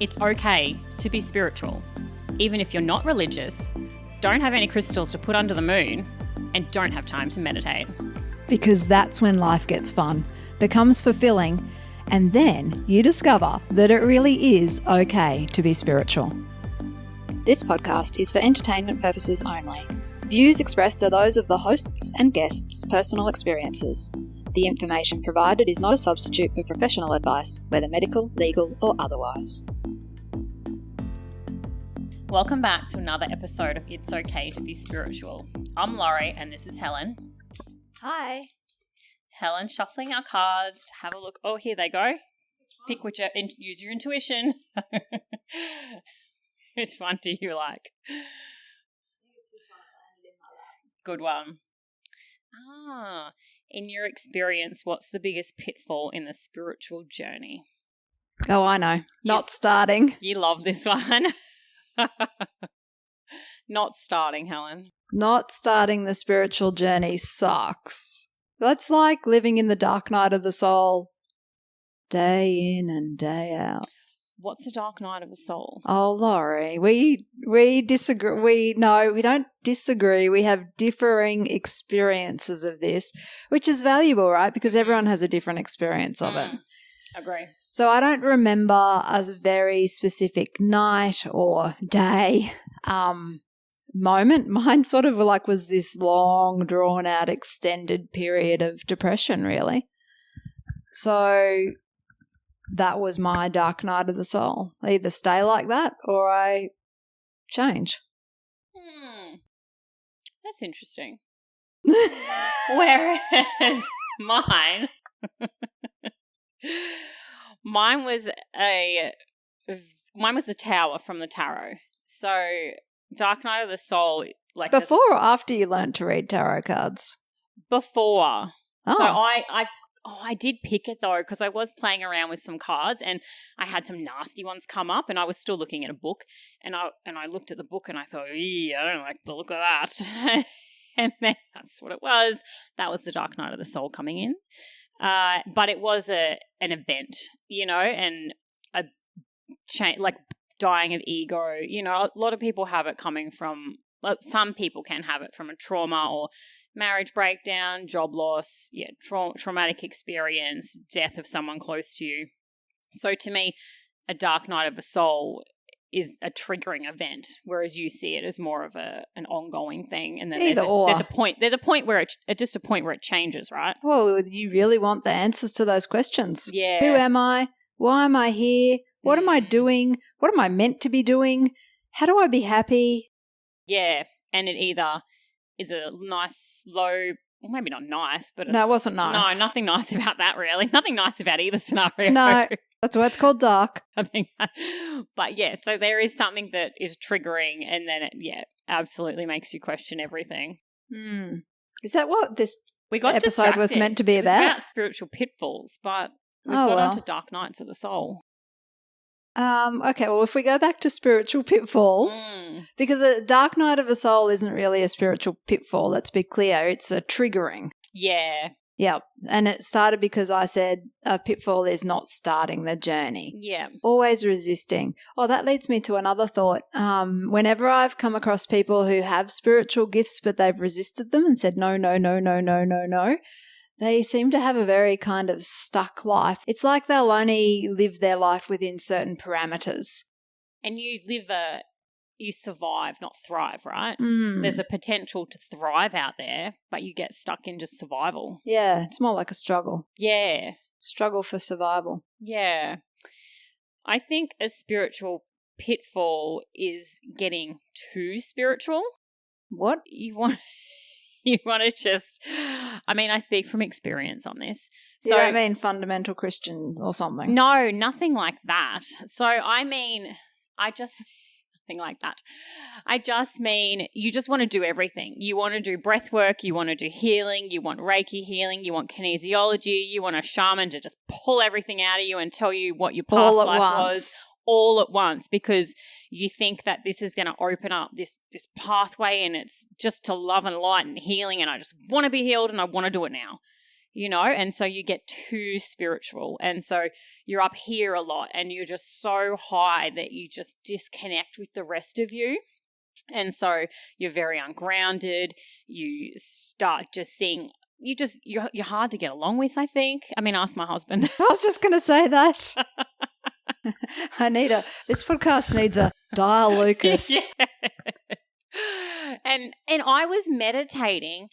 It's okay to be spiritual, even if you're not religious, don't have any crystals to put under the moon, and don't have time to meditate. Because that's when life gets fun, becomes fulfilling, and then you discover that it really is okay to be spiritual. This podcast is for entertainment purposes only. Views expressed are those of the hosts and guests' personal experiences. The information provided is not a substitute for professional advice, whether medical, legal, or otherwise. Welcome back to another episode of It's Okay to be Spiritual. I'm Lori and this is Helen. Hi. Helen shuffling our cards to have a look. Oh, here they go. Pick whichever, use your intuition. Which one do you like? It's this one that landed in my lap. Good one. In your experience, what's the biggest pitfall in the spiritual journey? Oh, I know. Not starting. You love this one. Not starting, Helen. Not starting the spiritual journey sucks. That's like living in the dark night of the soul, day in and day out. What's the dark night of the soul? Oh, Laurie, we disagree. We don't disagree. We have differing experiences of this, which is valuable, right? Because everyone has a different experience of it. Agree. So I don't remember a very specific night or day moment. Mine sort of like was this long, drawn-out, extended period of depression, really. So that was my dark night of the soul. I either stay like that or I change. That's interesting. Whereas mine was the tower from the tarot. So dark night of the soul, like before or after you learned to read tarot cards? Before. Oh. So I did pick it though, because I was playing around with some cards and I had some nasty ones come up and I was still looking at a book and I looked at the book and I thought, I don't like the look of that. And then that's what it was. That was the dark night of the soul coming in. But it was an event, and a change, like dying of ego. A lot of people have it coming from, some people can have it from a trauma or marriage breakdown, job loss, traumatic experience, death of someone close to you. So to me, a dark night of the soul is a triggering event, whereas you see it as more of an ongoing thing. And then there's a point where it changes, right? Well, you really want the answers to those questions. Yeah. Who am I? Why am I here? What am I doing? What am I meant to be doing? How do I be happy? Yeah. And it either is a nice, low, well, maybe not nice, but no, it wasn't nice. No, nothing nice about that, really. Nothing nice about either scenario. No, that's why it's called dark. I think, but yeah, so there is something that is triggering, and then it, absolutely makes you question everything. Is that what this episode distracted. was meant to be about? It was about spiritual pitfalls, but we've got onto dark nights of the soul. Okay, well, if we go back to spiritual pitfalls, because a dark night of the soul isn't really a spiritual pitfall, let's be clear, it's a triggering. Yeah. Yeah, and it started because I said a pitfall is not starting the journey. Yeah. Always resisting. Oh, that leads me to another thought. Whenever I've come across people who have spiritual gifts but they've resisted them and said no, no, no, no, no, no, no, they seem to have a very kind of stuck life. It's like they'll only live their life within certain parameters. And you survive, not thrive, right? There's a potential to thrive out there, but you get stuck in just survival. Yeah, it's more like a struggle. Yeah. Struggle for survival. Yeah. I think a spiritual pitfall is getting too spiritual. What? You want to just, I speak from experience on this. So, you don't mean fundamental Christian or something? No, nothing like that. So, nothing like that. I just mean you just want to do everything. You want to do breath work. You want to do healing. You want Reiki healing. You want kinesiology. You want a shaman to just pull everything out of you and tell you what your past life was. All at once, because you think that this is going to open up this pathway and it's just to love and light and healing, and I just want to be healed and I want to do it now. and so you get too spiritual. And so you're up here a lot and you're just so high that you just disconnect with the rest of you. And so you're very ungrounded. You start just seeing, you're hard to get along with, I think. I mean, ask my husband. I was just going to say that. This podcast needs a dial Lucas. Yeah. And I was meditating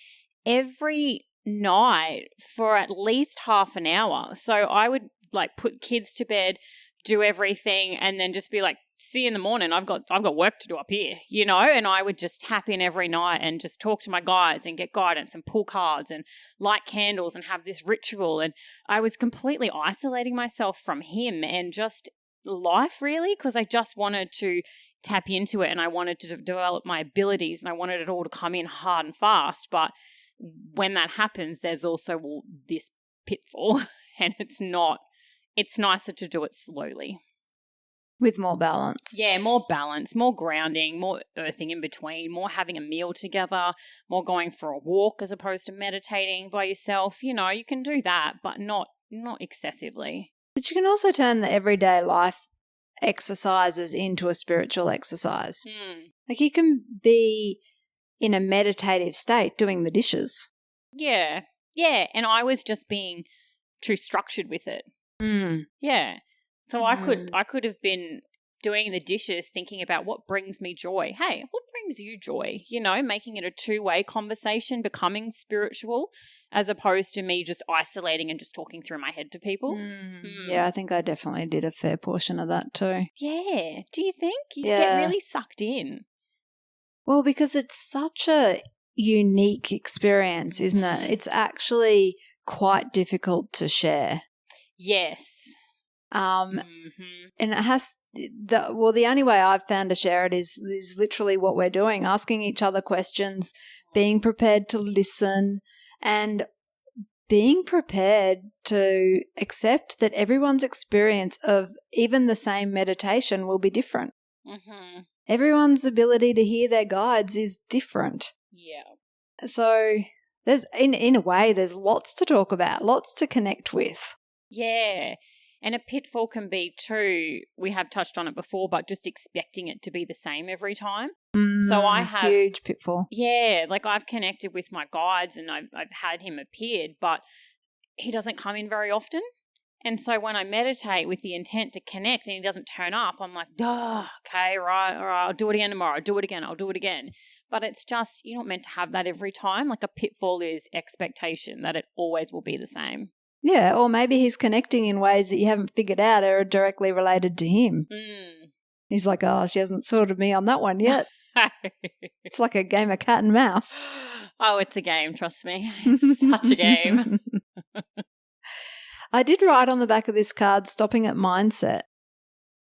every night for at least half an hour. So I would like put kids to bed, do everything, and then just be like, see you in the morning. I've got work to do up here, and I would just tap in every night and just talk to my guides and get guidance and pull cards and light candles and have this ritual. And I was completely isolating myself from him and just life, really, because I just wanted to tap into it and I wanted to develop my abilities and I wanted it all to come in hard and fast. But when that happens, there's also this pitfall and it's nicer to do it slowly. With more balance. Yeah, more balance, more grounding, more earthing in between, more having a meal together, more going for a walk as opposed to meditating by yourself. You can do that, but not excessively. But you can also turn the everyday life exercises into a spiritual exercise. Like you can be in a meditative state doing the dishes. Yeah. Yeah. And I was just being too structured with it. Yeah. So I could have been doing the dishes thinking about what brings me joy. Hey, what brings you joy? Making it a two-way conversation, becoming spiritual as opposed to me just isolating and just talking through my head to people. Yeah, I think I definitely did a fair portion of that too. Yeah. Do you think? You get really sucked in. Well, because it's such a unique experience, isn't it? It's actually quite difficult to share. Yes. And it has the only way I've found to share it is literally what we're doing, asking each other questions, being prepared to listen, and being prepared to accept that everyone's experience of even the same meditation will be different. Everyone's ability to hear their guides is different. Yeah. So there's in a way there's lots to talk about, lots to connect with. Yeah. And a pitfall can be too, we have touched on it before, but just expecting it to be the same every time. So I have huge pitfall. Yeah, like I've connected with my guides and I've had him appeared, but he doesn't come in very often. And so when I meditate with the intent to connect and he doesn't turn up, I'm like, okay, right, all right, I'll do it again tomorrow. I'll do it again. But it's just, you're not meant to have that every time. Like a pitfall is expectation that it always will be the same. Yeah, or maybe he's connecting in ways that you haven't figured out are directly related to him. He's like, oh, she hasn't sorted me on that one yet. It's like a game of cat and mouse. Oh, it's a game, trust me. It's such a game. I did write on the back of this card, stopping at mindset.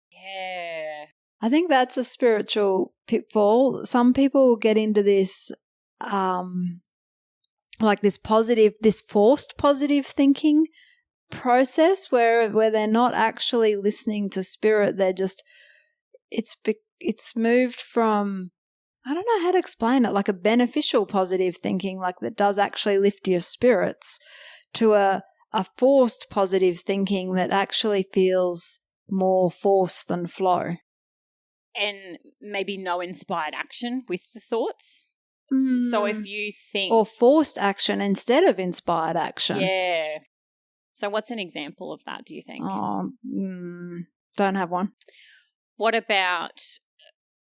Yeah. I think that's a spiritual pitfall. Some people get into this like this forced positive thinking process where they're not actually listening to spirit. They're just, it's moved from, I don't know how to explain it, like a beneficial positive thinking, like that does actually lift your spirits, to a forced positive thinking that actually feels more force than flow. And maybe no inspired action with the thoughts. So if you think... Or forced action instead of inspired action. Yeah. So what's an example of that, do you think? Don't have one. What about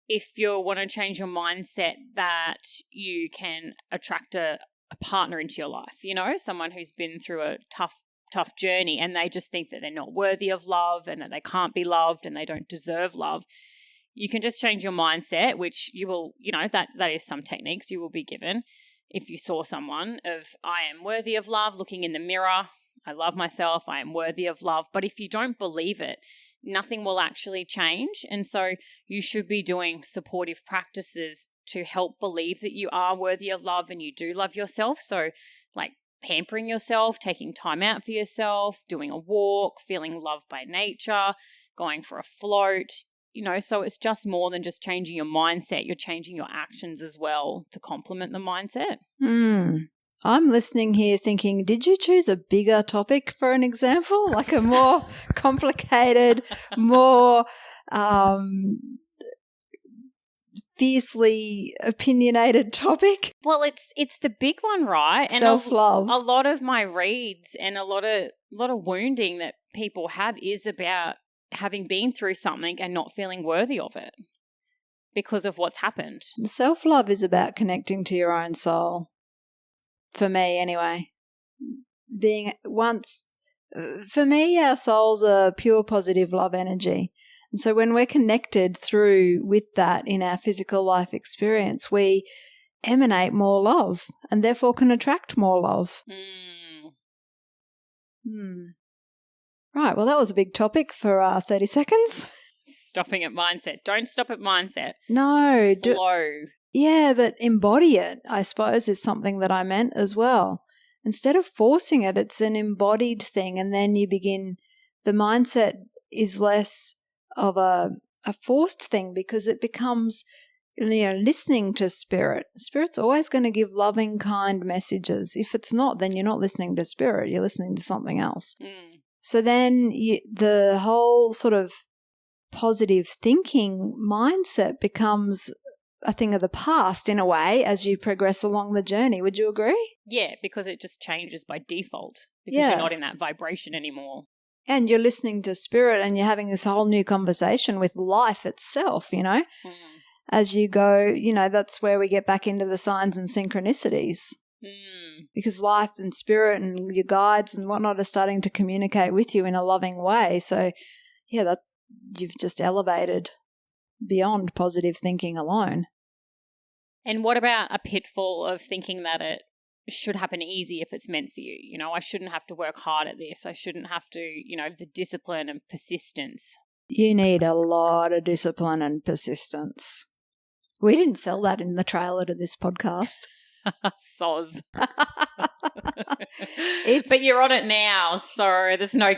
if you want to change your mindset that you can attract a partner into your life, someone who's been through a tough journey and they just think that they're not worthy of love and that they can't be loved and they don't deserve love. You can just change your mindset, which you will, that is some techniques you will be given. If you saw someone of, I am worthy of love, looking in the mirror, I love myself, I am worthy of love. But if you don't believe it, nothing will actually change. And so you should be doing supportive practices to help believe that you are worthy of love and you do love yourself. So like pampering yourself, taking time out for yourself, doing a walk, feeling loved by nature, going for a float. So it's just more than just changing your mindset. You're changing your actions as well to complement the mindset. I'm listening here thinking, did you choose a bigger topic for an example? Like a more complicated, more fiercely opinionated topic? Well, it's the big one, right? And Self-love. A lot of my reads and a lot of wounding that people have is about having been through something and not feeling worthy of it because of what's happened. Self-love is about connecting to your own soul. For me, anyway. For me, our souls are pure positive love energy. And so when we're connected through with that in our physical life experience, we emanate more love and therefore can attract more love. Right, well, that was a big topic for 30 seconds. Stopping at mindset. Don't stop at mindset. No. Flow. Yeah, but embody it, I suppose, is something that I meant as well. Instead of forcing it, it's an embodied thing, and then you begin, the mindset is less of a forced thing because it becomes, listening to spirit. Spirit's always going to give loving, kind messages. If it's not, then you're not listening to spirit, you're listening to something else. So then the whole sort of positive thinking mindset becomes a thing of the past in a way as you progress along the journey. Would you agree? Yeah, because it just changes by default because you're not in that vibration anymore. And you're listening to spirit and you're having this whole new conversation with life itself, As you go, that's where we get back into the signs and synchronicities. Because life and spirit and your guides and whatnot are starting to communicate with you in a loving way. So, yeah, you've just elevated beyond positive thinking alone. And what about a pitfall of thinking that it should happen easy if it's meant for you? I shouldn't have to work hard at this. I shouldn't have to, the discipline and persistence. You need a lot of discipline and persistence. We didn't sell that in the trailer to this podcast. Soz. But you're on it now, so there's no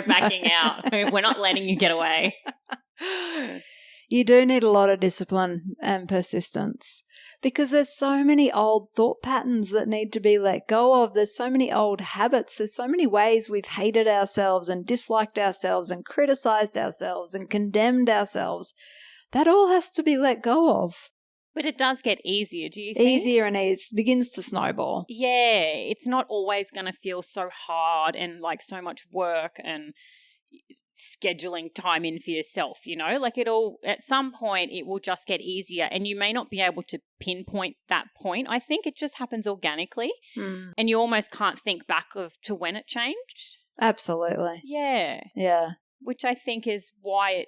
backing out. We're not letting you get away. You do need a lot of discipline and persistence because there's so many old thought patterns that need to be let go of. There's so many old habits. There's so many ways we've hated ourselves and disliked ourselves and criticized ourselves and condemned ourselves. That all has to be let go of. But it does get easier, do you think? Easier and it begins to snowball. Yeah, it's not always going to feel so hard and like so much work and scheduling time in for yourself, like at some point it will just get easier and you may not be able to pinpoint that point. I think it just happens organically and you almost can't think back to when it changed. Absolutely. Yeah. Which I think is why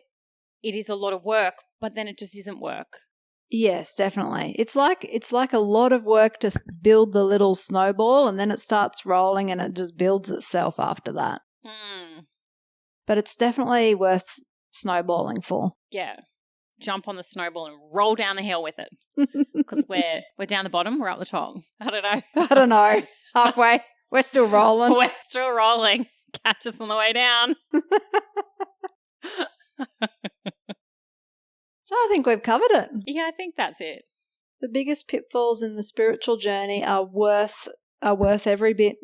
it is a lot of work, but then it just isn't work. Yes, definitely. It's like a lot of work to build the little snowball and then it starts rolling and it just builds itself after that. But it's definitely worth snowballing for. Yeah. Jump on the snowball and roll down the hill with it. Because we're down the bottom, we're up the top. I don't know. Halfway. We're still rolling. We're still rolling. Catch us on the way down. So I think we've covered it. Yeah, I think that's it. The biggest pitfalls in the spiritual journey are worth every bit.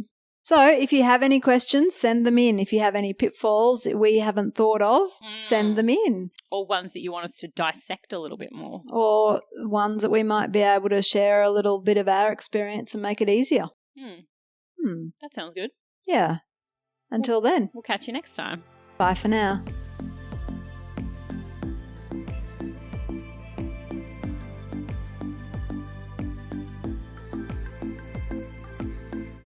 So if you have any questions, send them in. If you have any pitfalls that we haven't thought of, send them in. Or ones that you want us to dissect a little bit more. Or ones that we might be able to share a little bit of our experience and make it easier. That sounds good. Yeah. Until then. We'll catch you next time. Bye for now.